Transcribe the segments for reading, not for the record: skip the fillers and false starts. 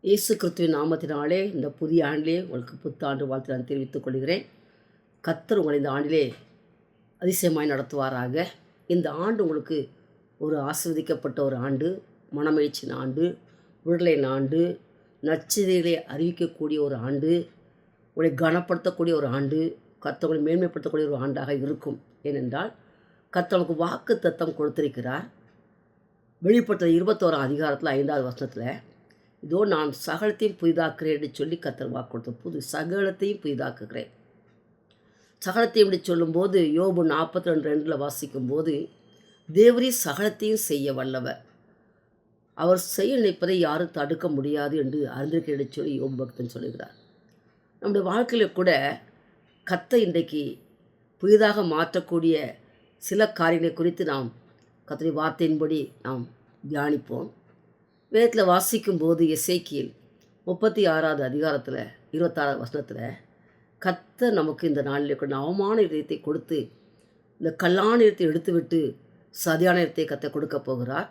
இயேசு கிறிஸ்துவின் நாமத்தினாலே இந்த புதிய ஆண்டிலே உங்களுக்கு புத்தாண்டு வாழ்த்து நான் தெரிவித்துக் கொள்கிறேன். கர்த்தர் உங்களை இந்த ஆண்டிலே அதிசயமாய் நடத்துவாராக. இந்த ஆண்டு உங்களுக்கு ஒரு ஆசீர்வதிக்கப்பட்ட ஒரு ஆண்டு, மனமகிழ்ச்சியின் ஆண்டு, விடுதலையின் ஆண்டு, நற்செய்திகளை அறிவிக்கக்கூடிய ஒரு ஆண்டு, உங்களை கனப்படுத்தக்கூடிய ஒரு ஆண்டு, கர்த்தர் உங்களை மேன்மைப்படுத்தக்கூடிய ஒரு ஆண்டாக இருக்கும். ஏனென்றால் கர்த்தர் நமக்கு வாக்கு தத்தம் கொடுத்திருக்கிறார். வெளிப்படுத்துகிற 21 அதிகாரத்தில் 5வது வசனத்தில், இதோ நான் சகலத்தையும் புதிதாக்குறேன் என்று சொல்லி கர்த்தர் வாக்கு கொடுத்த சகலத்தையும் புதிதாக்குகிறேன். சகலத்தையும் என்று சொல்லும்போது யோபு 42:2 வாசிக்கும்போது, தேவரீ சகலத்தையும் செய்ய வல்லவர், அவர் செய்ய நினைப்பதை யாரும் தடுக்க முடியாது என்று அறிந்திருக்கிறேன் என்று சொல்லி யோபு பக்தன் சொல்லுகிறார். நம்முடைய வாழ்க்கையில் கூட கர்த்தர் இன்றைக்கு புதிதாக மாற்றக்கூடிய சில காரியங்களை குறித்து நாம் கர்த்தருடைய வார்த்தையின்படி நாம் தியானிப்போம். வேதத்தில் வாசிக்கும்போது எசேக்கியேல் 36வது அதிகாரத்தில் 26வது வசனத்தில், கர்த்தர் நமக்கு இந்த நாளில் கூட அவமான இதயத்தை கொடுத்து இந்த கல்லான இடத்தை எடுத்துவிட்டு சதியான இடத்தை கர்த்தர் கொடுக்க போகிறார்.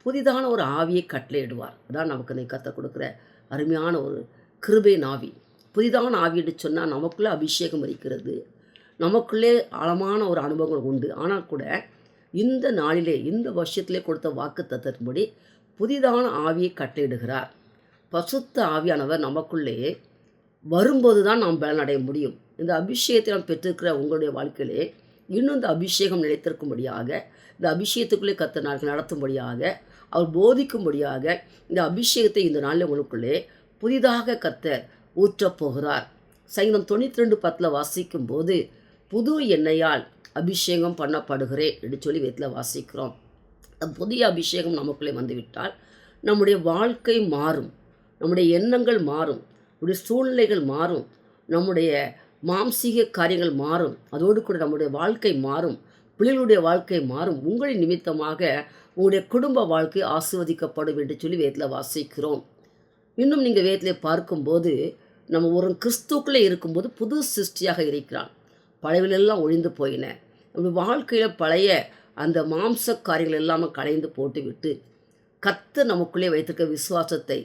புதிதான ஒரு ஆவியை கட்டளையிடுவார். அதான் நமக்கு இந்த கர்த்தர் கொடுக்குற அருமையான ஒரு கிருபை ஆவி. புதிதான ஆவி என்று சொன்னால் நமக்குள்ளே அபிஷேகம் இருக்கிறது, நமக்குள்ளே ஆழமான ஒரு அனுபவங்கள் உண்டு. ஆனால் கூட இந்த நாளிலே இந்த வருஷத்திலே கொடுத்த வாக்கு தத்தத்தின்படி புதிதான ஆவியை கட்டளையிடுகிறார். பசுத்த ஆவியானவர் நமக்குள்ளே வரும்போது தான் நாம் பலனடைய முடியும். இந்த அபிஷேகத்தை நாம் பெற்றிருக்கிற உங்களுடைய வாழ்க்கையிலே இன்னும் இந்த அபிஷேகம் நிலைத்திருக்கும்படியாக, இந்த அபிஷேகத்துக்குள்ளே கர்த்தர் நாட்கள் நடத்தும்படியாக, அவர் போதிக்கும்படியாக இந்த அபிஷேகத்தை இந்த நாளில் உங்களுக்குள்ளே புதிதாக கர்த்தர் ஊற்றப் போகிறார். சங்கீதம் 92:10 வாசிக்கும்போது, புது எண்ணெயால் அபிஷேகம் பண்ணப்படுகிறேன் என்று சொல்லி வேதத்தில் வாசிக்கிறோம். புதிய அபிஷேகம் நமக்குள்ளே வந்துவிட்டால் நம்முடைய வாழ்க்கை மாறும், நம்முடைய எண்ணங்கள் மாறும், நம்முடைய சூழ்நிலைகள் மாறும், நம்முடைய மாம்சீக காரியங்கள் மாறும், அதோடு கூட நம்முடைய வாழ்க்கை மாறும், பிள்ளைகளுடைய வாழ்க்கை மாறும். உங்களின் நிமித்தமாக உங்களுடைய குடும்ப வாழ்க்கை ஆசீர்வதிக்கப்படும் என்று சொல்லி வேதத்தில் வாசிக்கிறோம். இன்னும் நீங்கள் வேதத்தில் பார்க்கும்போது, நம்ம ஒரு கிறிஸ்துக்குள்ளே இருக்கும்போது புது சிருஷ்டியாக இருக்கிறான். பழையவெல்லாம் ஒழிந்து போயின. நம்ம வாழ்க்கையில் பழைய அந்த மாம்ச காரியங்கள் எல்லாமே களைந்து போட்டுவிட்டு கர்த்தர் நமக்குள்ளே வைத்திருக்க விசுவாசத்தை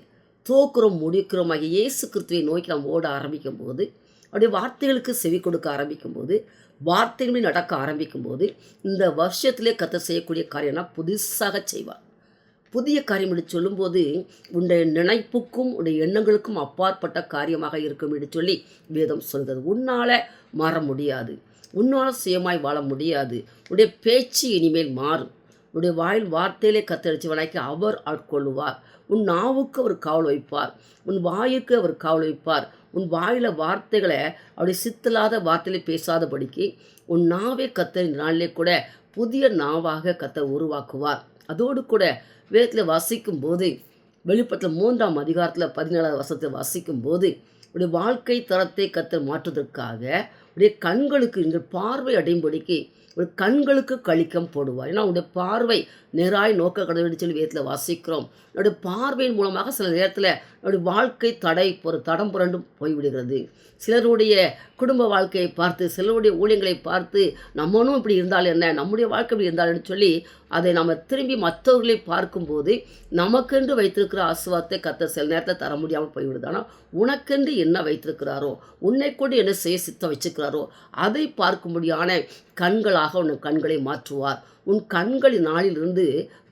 தோக்குறோம் முடிக்கிறோமாகிய இயேசு கிறிஸ்துவை நோக்கி நாம் ஓட ஆரம்பிக்கும் போது, அவருடைய வார்த்தைகளுக்கு செவி கொடுக்க ஆரம்பிக்கும் போது, வார்த்தைகளை நடக்க ஆரம்பிக்கும் போது, இந்த வருஷத்திலே கர்த்தர் செய்யக்கூடிய காரியம்னா புதுசாக செய்வார். புதிய காரியம் என்று சொல்லும்போது உன்னுடைய நினைப்புக்கும் உன்னுடைய எண்ணங்களுக்கும் அப்பாற்பட்ட காரியமாக இருக்கும் என்று சொல்லி வேதம் சொல்கிறது. உன்னால் மாற முடியாது, உன்னால் சுயமாய் வாழ முடியாது. உன்னுடைய பேச்சு இனிமேல் மாறும். உன்னுடைய வாயில் வார்த்தையிலே கத்தரிச்சு வணக்கி அவர் ஆட்கொள்ளுவார். உன் நாவுக்கு அவர் காவல் வைப்பார், உன் வாயுக்கு அவர் காவல் வைப்பார். உன் வாயில் வார்த்தைகளை அவருடைய சித்தலாத வார்த்தையிலே பேசாதபடிக்கு உன் நாவே கத்தர் இந்த நாளிலே கூட புதிய நாவாக கத்தர் உருவாக்குவார். அதோடு கூட வேதத்தில் வாசிக்கும் போது, வெளிப்படுத்தல் 3ஆம் அதிகாரத்தில் 17வது வசனத்தை வாசிக்கும் போது, உடைய வாழ்க்கை தரத்தை கத்தர் மாற்றுவதற்காக உடைய கண்களுக்கு நீங்கள் பார்வை அடையும்படிக்கு ஒரு கண்களுக்கு கழிக்கம் போடுவார். ஏன்னா உடைய பார்வை நேராய் நோக்க கடவுள் சொல்லி வேதத்தில் வாசிக்கிறோம். என்னுடைய பார்வையின் மூலமாக சில நேரத்தில் என்னுடைய வாழ்க்கை தடம் புரண்டும் போய்விடுகிறது. சிலருடைய குடும்ப வாழ்க்கையை பார்த்து, சிலருடைய ஊழியங்களை பார்த்து, நம்மளும் இப்படி இருந்தால் என்ன, நம்முடைய வாழ்க்கை இப்படி இருந்தால்னு சொல்லி அதை நம்ம திரும்பி மற்றவர்களை பார்க்கும்போது நமக்கென்று வைத்திருக்கிற ஆசீர்வாதத்தை கர்த்தர் சில நேரத்தில் தர முடியாமல் போய்விடுது. ஆனால் உனக்கென்று என்ன வைத்திருக்கிறாரோ, உன்னை கொண்டு என்ன செய்ய சித்தம் வச்சுக்கிறாரோ அதை பார்க்கும்படியான கண்களாக உன் கண்களை மாற்றுவார். உன் கண்களின் நாளிலிருந்து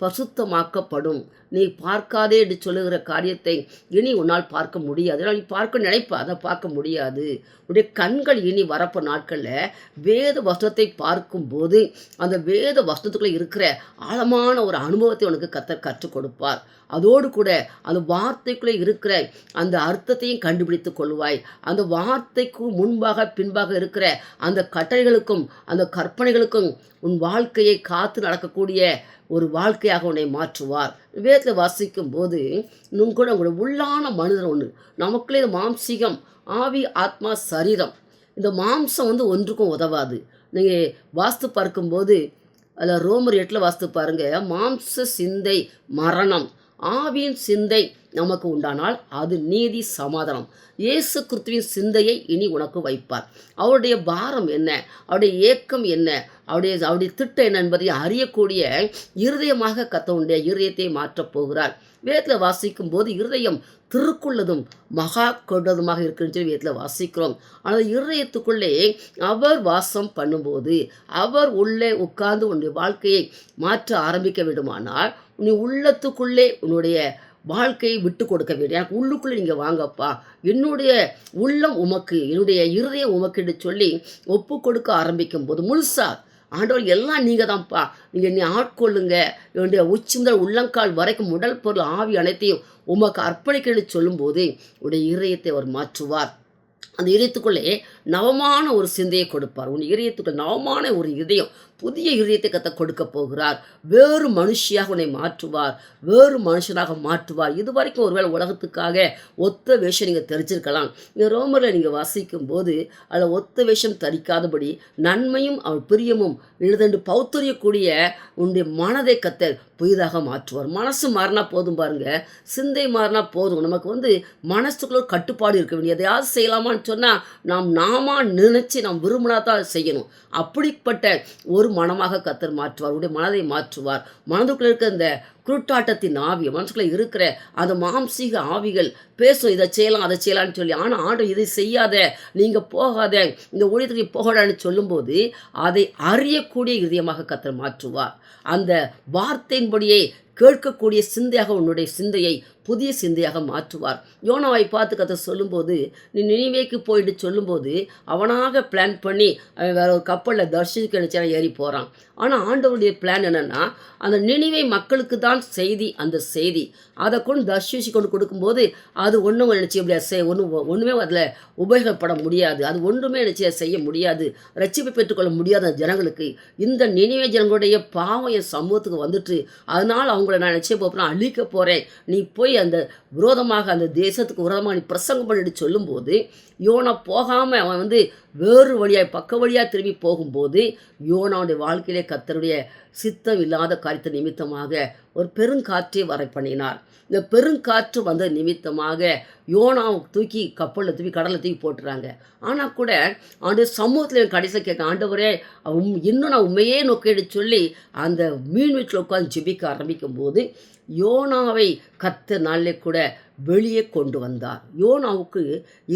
பசுத்தமாக்கப்படும். நீ பார்க்காதே என்று சொல்லுகிற காரியத்தை இனி உன்னால் பார்க்க முடியாது. ஏன்னா நீ பார்க்க நினைப்ப, அதை பார்க்க முடியாது. உன்னுடைய கண்கள் இனி வரப்போ நாட்களில் வேத வசனத்தை பார்க்கும்போது அந்த வேத வசனத்துக்குள்ளே இருக்கிற ஆழமான ஒரு அனுபவத்தை உனக்கு கற்றுக் கொடுப்பார். அதோடு கூட அந்த வார்த்தைக்குள்ளே இருக்கிற அந்த அர்த்தத்தையும் கண்டுபிடித்து கொள்வாய். அந்த வார்த்தைக்கு முன்பாக பின்பாக இருக்கிற அந்த கட்டளைகளுக்கும் அந்த கற்பனைகளுக்கும் உன் வாழ்க்கையை காத்து நடக்கக்கூடிய ஒரு வாழ்க்கையாக உன்னை மாற்றுவார். வேதத்தில் வாசிக்கும் போது இன்னும் கூட உங்களோட உள்ளான மனிதன் ஒன்று, நமக்குள்ளே இந்த மாம்சீகம், ஆவி, ஆத்மா, சரீரம், இந்த மாம்சம் ஒன்றுக்கும் உதவாது. நீங்கள் வாஸ்து பார்க்கும்போது அதில் ரோமர் 8 வாஸ்து பாருங்கள், மாம்ச சிந்தை மரணம், ஆவியின் சிந்தை நமக்கு உண்டானால் அது நீதி, சமாதானம். இயேசு கிறிஸ்துவின் சிந்தையை இனி உனக்கு வைப்பார். அவருடைய பாரம் என்ன, அவருடைய ஏக்கம் என்ன, அவருடைய திட்டம் என்ன என்பதை அறியக்கூடிய இருதயமாக கர்த்தருடைய இருதயத்தை மாற்றப் போகிறார். வேதத்தில் வாசிக்கும் போது இருதயம் திருக்குள்ளதும் மகா கொண்டதுமாக இருக்குன்னு சொல்லி வேதத்தில் வாசிக்கிறோம். ஆனால் இருதயத்துக்குள்ளே அவர் வாசம் பண்ணும்போது, அவர் உள்ளே உட்கார்ந்து உன்னுடைய வாழ்க்கையை மாற்ற ஆரம்பிக்க வேண்டுமானால் நீ உள்ளத்துக்குள்ளே உன்னுடைய வாழ்க்கையை விட்டு கொடுக்க வேண்டும். எனக்கு உள்ளுக்குள்ளே நீங்கள் வாங்கப்பா, என்னுடைய உள்ளம் உமக்கு, என்னுடைய இருதயம் உமக்கு என்று சொல்லி ஒப்பு கொடுக்க ஆரம்பிக்கும் போது முழுசா ஆண்டவர் எல்லாம் நீங்கள் தான்ப்பா, நீங்கள் நீ ஆட்கொள்ளுங்க, என்னுடைய உச்சி முதல் உள்ளங்கால் வரைக்கும் உடல் பொருள் ஆவி அனைத்தையும் உமக்கு அர்ப்பணிக்கணும்னு சொல்லும்போது உடைய இதயத்தை அவர் மாற்றுவார். அந்த இதயத்துக்குள்ளே நவமான ஒரு சிந்தையை கொடுப்பார். உன் இதயத்துக்குள்ள நவமான ஒரு இதயம், புதிய இதயத்தை கர்த்தர் கொடுக்க போகிறார். வேறு மனுஷியாக உன்னை மாற்றுவார், வேறு மனுஷனாக மாற்றுவார். இது வரைக்கும் ஒருவேளை உலகத்துக்காக ஒத்த வேஷம் நீங்கள் தெரிஞ்சிருக்கலாம். இங்கே ரோமரில் நீங்கள் வாசிக்கும் போது அதில் ஒத்த வேஷம் தரிக்காதபடி நன்மையும் அவர் பிரியமும் எழுதண்டு பௌத்தறியக்கூடிய உன்னுடைய மனதை கர்த்தர் புதிதாக மாற்றுவார். மனசு மாறினா போதும் பாருங்க, சிந்தை மாறினா போதும். நமக்கு மனசுக்குள்ள ஒரு கட்டுப்பாடு இருக்க வேண்டியது. எதையாவது செய்யலாமான்னு சொன்னால் நாம நினைச்சு நாம் விரும்பினா தான் செய்யணும். அப்படிப்பட்ட ஒரு மனமாக கர்த்தர் மாற்றுவார். உடைய மனதை மாற்றுவார். மனதுக்குள்ள இருக்க இந்த குருட்டாட்டத்தின் ஆவி, மனசுக்குள்ள இருக்கிற அந்த மாம்சீக ஆவிகள் பேசும், இதை செய்யலாம் அதை செய்யலான்னு சொல்லி. ஆனால் ஆண்டவர் இதை செய்யாத, நீங்கள் போகாத, இந்த ஊழியத்துக்கு போகலான்னு சொல்லும்போது அதை அறியக்கூடிய இதயமாக கர்த்தர் மாற்றுவார். அந்த வார்த்தையின்படியே கேட்கக்கூடிய சிந்தையாக உன்னுடைய சிந்தையை புதிய சிந்தையாக மாற்றுவார். யோனாவை பார்த்து கர்த்தர் சொல்லும்போது, நீ நினிவேக்கு போயிட்டு சொல்லும்போது அவனாக பிளான் பண்ணி அவன் வேற ஒரு கப்பலில் தர்ஷிக்க நினச்சா ஏறி போகிறான். ஆனால் ஆண்டவருடைய பிளான் என்னென்னா, அந்த நினிவே மக்களுக்கு தான் செய்தி, அந்த செய்தி அதை கொண்டு தர்ஷிச்சு கொண்டு கொடுக்கும்போது அது ஒன்றும் நினச்சி அப்படி ஒன்றுமே அதில் உபயோகப்பட முடியாது. அது ஒன்றுமே நினச்சி செய்ய முடியாது, ரட்சிப்பை பெற்றுக்கொள்ள முடியாத ஜனங்களுக்கு. இந்த நினிவே ஜனங்களுடைய பாவம் என் சமூகத்துக்கு வந்துட்டு, அதனால் அவங்கள நான் நினச்சி போகிறேன், அழிக்க போகிறேன், நீ போய் அந்த விரோதமாக அந்த தேசத்துக்கு விரோதமாக நீ பிரசங்கம் பண்ணிட்டு சொல்லும்போது யோனா போகாமல் அவன் வேறு வழியாக பக்க வழியாக திரும்பி போகும்போது யோனாவுடைய வாழ்க்கையிலே கர்த்தருடைய சித்தம் இல்லாத காரியத்தை நிமித்தமாக ஒரு பெருங்காற்றே வர பண்ணினார். இந்த பெருங்காற்று வந்த நிமித்தமாக யோனாவை தூக்கி கப்பலில் தூக்கி கடலில் தூக்கி போட்டுறாங்க. ஆனால் கூட ஆண்டு சமூகத்தில் கடைசியில் கேட்க, ஆண்டவரே இன்னும் நான் உண்மையே நோக்கிடு சொல்லி அந்த மீன் வீட்டில் உட்காந்து ஜெபிக்க ஆரம்பிக்கும் போது யோனாவை கர்த்தர் நாளிலே கூட வெளியே கொண்டு வந்தார். யோனாவுக்கு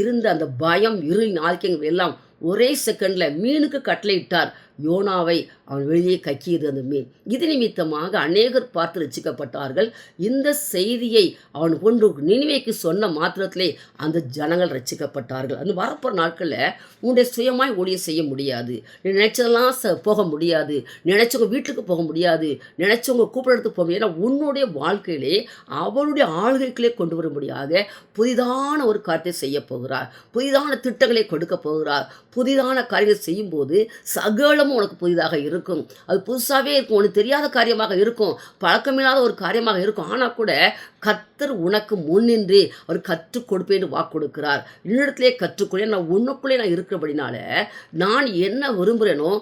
இருந்த அந்த பயம், ஆதிக்கங்கள் எல்லாம் ஒரே செகண்டில் மீனுக்கு கட்டளையிட்டார். யோனாவை அவன் வெளியே கக்கியது அந்த மீன். இது நிமித்தமாக அநேகர் பார்த்து ரட்சிக்கப்பட்டார்கள். இந்த செய்தியை அவன் கொண்டு நினிவேக்கு சொன்ன மாத்திரத்திலே அந்த ஜனங்கள் ரட்சிக்கப்பட்டார்கள். அந்த வரப்போகிற நாட்களில் உன்னுடைய சுயமாய் ஊழியம் செய்ய முடியாது. நீ நினைச்சதெல்லாம் போக முடியாது, நினைச்சவங்க வீட்டுக்கு போக முடியாது, நினைச்சவங்க கூப்பிடத்துக்கு போக முடியாது. ஏன்னா உன்னுடைய வாழ்க்கையிலே அவருடைய ஆளுகைகளே கொண்டு வரும்படியாக புதிதான ஒரு காரியத்தை செய்ய போகிறார். புதிதான திட்டங்களை கொடுக்க போகிறார். புதிதான காரியங்கள் செய்யும்போது சகலம் உனக்கு புதிதாக இருக்கும். அது புதுசாகவே இருக்கும், உனக்கு தெரியாத காரியமாக இருக்கும், பழக்கமில்லாத ஒரு காரியமாக இருக்கும். ஆனால் கூட கர்த்தர் உனக்கு முன்னின்று அவர் கற்றுக் கொடுப்பேன்னு வாக்கு கொடுக்கிறார். இன்னிடத்திலே கற்றுக்கொள்ள நான் உன்னுக்குள்ளே நான் இருக்கிறபடினால நான் என்ன விரும்புகிறேனோ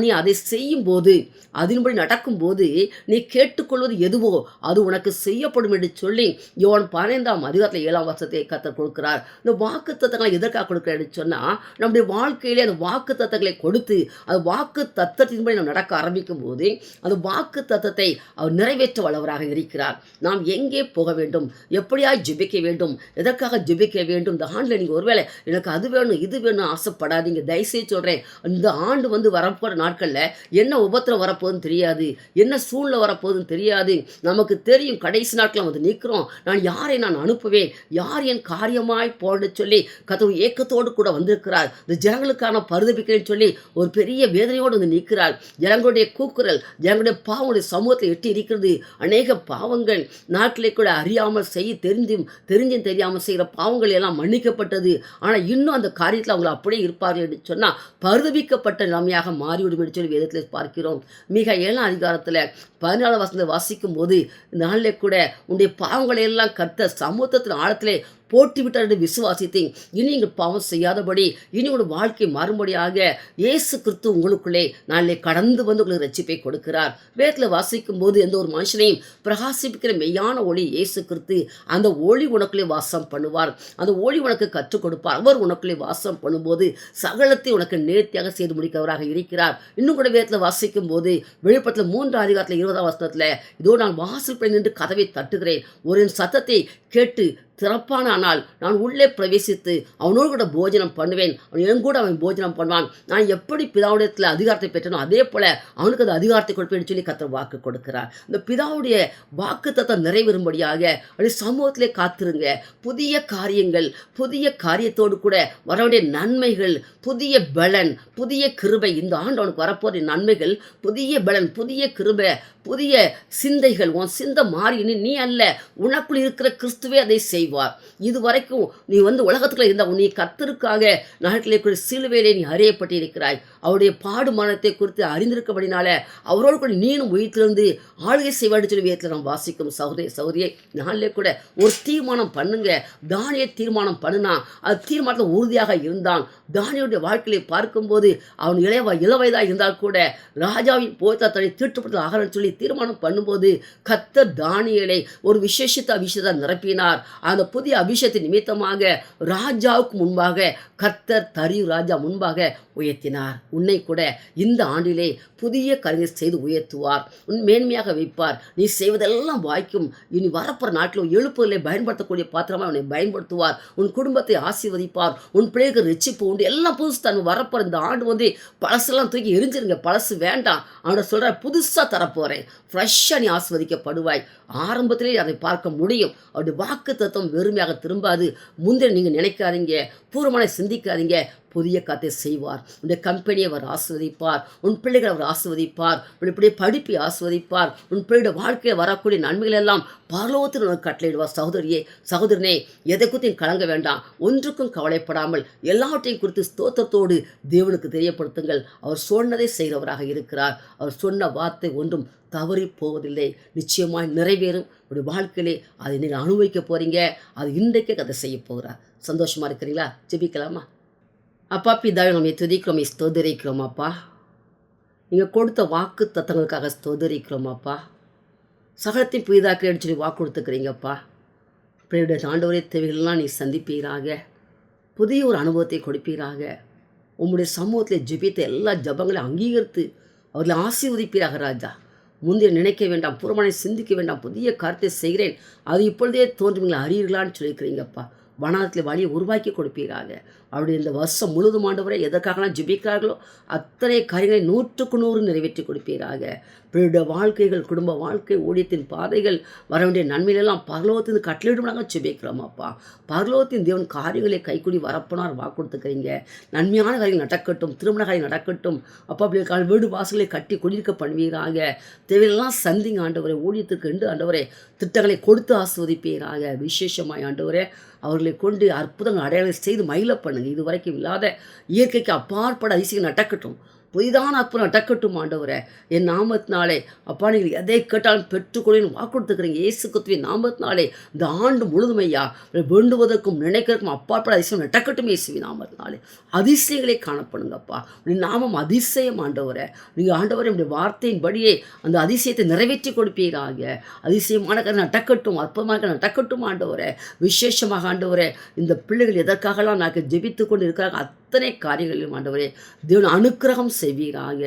நீ அதை செய்யும்போது, அதன்படி நடக்கும்போது நீ கேட்டுக்கொள்வது எதுவோ அது உனக்கு செய்யப்படும் என்று சொல்லி யோவான் 15 7 கர்த்தர் கொடுக்கிறார். இந்த வாக்கு தத்தங்களை எதற்காக கொடுக்கிறான்னு சொன்னால், நம்முடைய வாழ்க்கையிலே அந்த வாக்கு தத்தங்களை கொடுத்து அது வாக்கு தத்தத்தின்படி நாம் நடக்க ஆரம்பிக்கும் போது அந்த வாக்கு தத்தத்தை அவர் நிறைவேற்ற வல்லவராக இருக்கிறார். நாம் எங்கே போக வேண்டும், எப்படியா ஜெபிக்க வேண்டும், எதற்காக ஜெபிக்க வேண்டும். இந்த ஆண்டில் நீங்கள் ஒருவேளை எனக்கு அது வேணும் இது வேணும் ஆசைப்படாதீங்க. தயவுசெய்து சொல்கிறேன், இந்த ஆண்டு வரப்போகிற நாட்களில் என்ன உபத்திரம் வரப்போகுதுன்னு தெரியாது, என்ன சூழ்நிலை வரப்போகுதுன்னு தெரியாது. நமக்கு தெரியும் கடைசி நாட்களில் நிற்கிறோம், நான் யாரை நான் அனுப்புவேன், யார் என் காரியமாய் போன்னு சொல்லி கர்த்தர் ஏக்கத்தோடு கூட வந்திருக்கிறார். இந்த ஜனங்களுக்கான பரிதபிக்கிறேன்னு சொல்லி ஒரு பெரிய வேதனையோடு நிற்கிறார். ஜனங்களுடைய கூக்குரல், ஜனங்களுடைய பாவங்களுடைய சமூகத்தில் எட்டி இருக்கிறது. அநேக பாவங்கள் நாட்டிலே கூட அறியாமல் தெரிஞ்சும் தெரியாமல் செய்கிற பாவங்கள் எல்லாம் மன்னிக்கப்பட்டது. ஆனால் இன்னும் அந்த காரியத்தில் அவங்க அப்படியே இருப்பார்கள் என்று சொன்னால் பரிதபிக்கப்பட்ட நிலைமையாக மாறிவிடும் என்று சொல்லி வேதத்தில் பார்க்கிறோம். மிக 7 அதிகாரத்தில் 14 வசனத்தை வாசிக்கும் போது இந்த நாளிலே கூட உன்னுடைய பாவங்களை எல்லாம் கர்த்தர் சமூகத்தின் ஆழத்திலே போட்டி விட்டார் என்று விசுவாசித்தேன். இனி நீங்கள் பாவம் செய்யாதபடி இனி உங்கள் வாழ்க்கை மாறும்படியாக இயேசு கிறிஸ்து உங்களுக்குள்ளே நாளிலே கடந்து வந்து உங்களுக்கு ரட்சிப்பை கொடுக்கிறார். வேதத்தில் வாசிக்கும் போது எந்த ஒரு மனுஷனையும் பிரகாசிப்பிக்கிற மெய்யான ஒளி இயேசு கிறிஸ்து. அந்த ஒளி உனக்குள்ளே வாசம் பண்ணுவார். அந்த ஒளி உனக்கு கற்றுக் கொடுப்பார். அவர் உனக்குள்ளே வாசம் பண்ணும்போது சகலத்தை உனக்கு நேர்த்தியாக செய்து முடிக்கிறவராக இருக்கிறார். இன்னும் கூட வேதத்தில் வாசிக்கும் போது வெளிப்படத்தில் 3 அதிகாரத்தில் 20ஆம் வசனத்தில், இதோ நான் வாசல் படி நின்று கதவை தட்டுகிறேன், ஒரு சத்தத்தை கேட்டு திறப்பானால் நான் உள்ளே பிரவேசித்து அவனோடு கூட போஜனம் பண்ணுவேன், அவன் கூட அவன் போஜனம் பண்ணுவான். நான் எப்படி பிதாவுடையத்தில் அதிகாரத்தை பெற்றனோ அதே போல் அவனுக்கு அந்த அதிகாரத்தை கொடுப்பேன்னு சொல்லி கர்த்தர் வாக்கு கொடுக்கிறார். இந்த பிதாவுடைய வாக்கு தத்தம் நிறைவேறும்படியாக அப்படி சமூகத்திலே காத்திருங்க. புதிய காரியங்கள், புதிய காரியத்தோடு கூட வர வேண்டிய நன்மைகள், புதிய பலன், புதிய கிருபை, இந்த ஆண்டு அவனுக்கு வரப்போகிற நன்மைகள், புதிய பலன், புதிய கிருபை, புதிய சிந்தைகள். உன் சிந்தை மாறி நீ அல்ல, உனக்குள் இருக்கிற கிறிஸ்துவே அதை செய்வார். இது வரைக்கும் நீ உலகத்துக்குள்ள இருந்தால் நீ கர்த்தருக்காக நாட்டிலே கூட சிலுவையிலே நீ அறியப்பட்டிருக்கிறாய். அவருடைய பாடுமானத்தை குறித்து அறிந்திருக்கபடினால அவரோடு கூட நீனும் உயிர்த்திலிருந்து ஆளுகை செய்வான்னு சொல்லி வேதத்தில் நாம் வாசிக்கும். சகோதரியை நாளிலே கூட ஒரு தீர்மானம் பண்ணுங்க. தானிய தீர்மானம் பண்ணுனா அது தீர்மானத்தில் உறுதியாக இருந்தான். தானியோடைய வாழ்க்கையை பார்க்கும்போது அவன் இளவயதாக இருந்தால் கூட ராஜாவின் போய்த்தாத்தனை தீட்டுப்பட்டு ஆகணும்னு சொல்லி தீர்மானம் பண்ணும்போது கர்த்தர் தானியேலை ஒரு விஷயத்தை நிரப்பினார். அந்த புதிய அபிஷேகத்தின் நிமித்தமாக ராஜாவுக்கு முன்பாக கர்த்தர் தரியு ராஜா முன்பாக உயர்த்தினார். உன்னை கூட இந்த ஆண்டிலே புதிய காரியங்களை செய்து உயர்த்துவார். உன் மேன்மையாக வைப்பார். நீ செய்வதெல்லாம் வாய்க்கும். இனி வரப்போற நாட்டில் எழுப்புதலை பயன்படுத்தக்கூடிய பாத்திரமாக அவனை பயன்படுத்துவார். உன் குடும்பத்தை ஆசீர்வதிப்பார். உன் பிள்ளைகளுக்கு ரட்சிப்பு உண்டு. எல்லாம் புதுசு தான் வரப்போற இந்த ஆண்டு பழசெல்லாம் தூக்கி எரிஞ்சிருங்க. பழசு வேண்டாம். அவனை சொல்ற புதுசாக தரப்போறேன். ஃப்ரெஷ்ஷாக நீ ஆசீர்வதிக்கப்படுவாய். ஆரம்பத்திலே அதை பார்க்க முடியும். அவருடைய வாக்கு தத்துவம் வெறுமையாக திரும்பாது. முந்தைய நீங்கள் நினைக்காதீங்க, பூர்வமான சிந்திக்காதீங்க. புதிய காத்தை செய்வார். உன்னுடைய கம்பெனியை அவர் ஆஸ்வதிப்பார். உன் பிள்ளைகளை அவர் ஆஸ்வதிப்பார். உன்னுடைய படிப்பை ஆஸ்வதிப்பார். உன் பிள்ளையுடைய வாழ்க்கையில் வரக்கூடிய நன்மைகள் எல்லாம் பரலோகத்தில் உனக்கு கட்டளையிடுவார். சகோதரியே, சகோதரனே, எதை குறித்தும் கலங்க வேண்டாம். ஒன்றுக்கும் கவலைப்படாமல் எல்லாவற்றையும் குறித்து ஸ்தோத்திரத்தோடு தேவனுக்கு தெரியப்படுத்துங்கள். அவர் சொன்னதை செய்கிறவராக இருக்கிறார். அவர் சொன்ன வார்த்தை ஒன்றும் தவறி போவதில்லை. நிச்சயமாய் நிறைவேறும். ஒரு வாழ்க்கையிலே அதை நீங்கள் அனுபவிக்க போகிறீங்க. அது இன்றைக்கே கதை செய்ய போகிறார். சந்தோஷமாக இருக்கிறீங்களா? ஜெபிக்கலாமா? அப்பா பிதாவை நம்ம துதிக்கிறோம், ஸ்தோதரிக்கிறோம். அப்பா, நீங்கள் கொடுத்த வாக்கு தத்தங்களுக்காக ஸ்தோதரிக்கிறோம். அப்பா, சகலத்தையும் புதிதாக்க சொல்லி வாக்கு கொடுத்துக்கிறீங்கப்பா. பிள்ளையுடைய ஆண்டவரே தேவைகள்லாம் நீ சந்திப்பீராக. புதிய ஒரு அனுபவத்தை கொடுப்பீராக. உங்களுடைய சமூகத்தில் ஜெபித்த எல்லா ஜபங்களையும் அங்கீகரித்து அவர்களை ஆசீர்வதிப்பீராக. ராஜா, முந்தைய நினைக்க வேண்டாம், புறமனை சிந்திக்க வேண்டாம். புதிய காரியத்தை செய்கிறேன், அது இப்பொழுதே தோன்றுவீங்களா அறியீர்களான்னு சொல்லியிருக்கிறீங்கப்பா. வனாத்தில் வழியை உருவாக்கி கொடுப்பீராக. அவருடைய இந்த வருஷம் முழுதும் ஆண்டவரை எதற்காகலாம் ஜெபிக்கிறார்களோ அத்தனை காரியங்களை 100க்கு 100 நிறைவேற்றி கொடுப்பீராக. பிள்ளையுடைய வாழ்க்கைகள், குடும்ப வாழ்க்கை, ஊழியத்தின் பாதைகள், வர வேண்டிய நன்மையிலெல்லாம் பரலோகத்தின் கட்டளையிடும் நாங்கள் ஜெபிக்கிறோம். அப்பா, பரலோகத்தின் தேவன் காரியங்களை கைக்கூடி வரப்போனார் வாக்கு கொடுத்துக்கிறீங்க. நன்மையான காரியங்கள் நடக்கட்டும், திருமண காரியம் நடக்கட்டும். அப்பா, அப்படி வீடு வாசலை கட்டி குடியிருக்க பண்ணுவீராக. தேவையெல்லாம் சந்திங்க ஆண்டவரை. ஊழியத்துக்கு என்று ஆண்டவரே திட்டங்களை கொடுத்து ஆஸ்வதிப்பீராக. விசேஷமாய் ஆண்டவரே அவர்களை கொண்டு அற்புதங்கள் அடையாளம் செய்து மகிழ பண்ணுங்க. இது வரைக்கும் இல்லாத இயற்கைக்கு அப்பாற்பட அதிசயம் நடக்கட்டும். புதிதான அற்புதம் நடக்கட்டும் ஆண்டவரே. என் நாமத்தினாலே அப்பா நீங்கள் எதை கேட்டாலும் பெற்றுக்கொள்ளுன்னு வாக்கு கொடுத்துக்கிறீங்க. இயேசு கிறிஸ்துவின் நாமத்தினாலே இந்த ஆண்டு முழுதுமையா வேண்டுவதற்கும் நினைக்கிறதுக்கும் அப்பாற்பட அதிசயம் நடக்கட்டும். இயேசுவின் நாமத்தினாலே அதிசயங்களே காணப்படுங்கப்பா. நாமம் அதிசயம் ஆண்டவரே. நீங்கள் ஆண்டவரே உடைய வார்த்தையின்படியே அந்த அதிசயத்தை நிறைவேற்றி கொடுப்பீராக. அதிசயமான காரியம் நடக்கட்டும், அற்புதமாக நடக்கட்டும் ஆண்டவரே. விசேஷமாக ஆண்டவரே இந்த பிள்ளைகள் எதற்காகலாம் நாங்கள் ஜெபித்து கொண்டு இருக்கிறாங்க அத்தனை காரியங்களிலும் ஆண்டவரே தேவன் அனுக்கிரகம் செய்வீராக.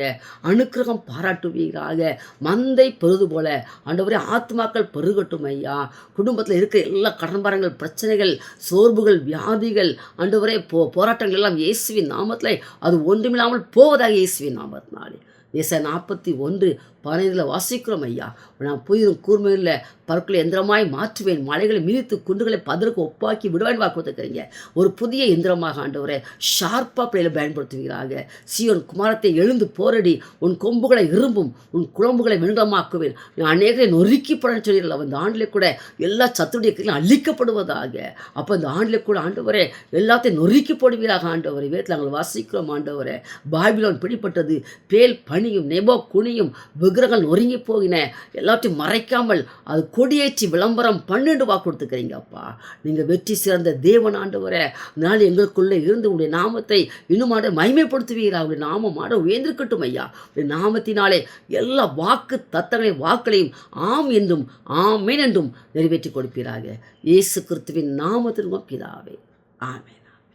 அனுக்கிரகம் பாராட்டுவீராக. மந்தை பெருது போல ஆண்டவரே ஆத்மாக்கள் பெருகட்டும் ஐயா. குடும்பத்தில் இருக்கிற எல்லா கடன்பாரங்கள், பிரச்சனைகள், சோர்வுகள், வியாதிகள் ஆண்டவரே போராட்டங்கள் எல்லாம் இயேசுவின் நாமத்தில் அது ஒன்றுமில்லாமல் போவதாக இயேசுவின் நாமத்தினாலே. ஏசாயா 41:15 வாசிக்கிறோம் ஐயா. நான் புதிதும் கூர்மையில் பருக்களை எந்திரமாய் மாற்றுவேன், மலைகளை மிதித்து குண்டுகளை பதற்கு ஒப்பாக்கி விடுவேன் வாக்கு கொடுத்துக்கிறீங்க. ஒரு புதிய எந்திரமாக ஆண்டவரே ஷார்ப்பாக பிள்ளைகளை பயன்படுத்துவீராக. சீயோன் குமாரத்தை எழுந்து போரடி, உன் கொம்புகளை இரும்பும், உன் குழம்புகளை வெண்கலமாக்குவேன், அநேகரை நொறுக்கிப்படன்னு சொல்லிடல. அந்த ஆண்டிலே கூட எல்லா சத்துடைய கிரிகளும் அழிக்கப்படுவதாக. அப்போ இந்த ஆண்டிலே கூட ஆண்டவரே எல்லாத்தையும் நொறுக்கி போடுவீராக ஆண்டவரே. வேத்தில் நாங்கள் வாசிக்கிறோம் ஆண்டவரே. பாபிலோன் பிடிப்பட்டது, பேல் பணியும் நெபோ குனியும் விக்கிரகங்கள் நொறுங்கி போகின எல்லாத்தையும் மறைக்காமல் அது கொடியேற்றி விளம்பரம் 12 வாக்கு கொடுத்துக்கிறீங்கப்பா. நீங்கள் வெற்றி சிறந்த தேவன் ஆண்டவரே, அதனால் எங்களுக்குள்ளே இருந்து உடைய நாமத்தை இன்னுமாட மகிமைப்படுத்துவீரா. உடைய நாமமாட உயர்ந்திருக்கட்டும் ஐயா. உடைய நாமத்தினாலே எல்லா வாக்கு தத்தங்களையும் வாக்களையும் ஆம் என்றும் ஆமேன் என்றும் நிறைவேற்றி கொடுப்பீராக. இயேசு கிறிஸ்துவின் நாமத்தில் பிதாவே, ஆமென்.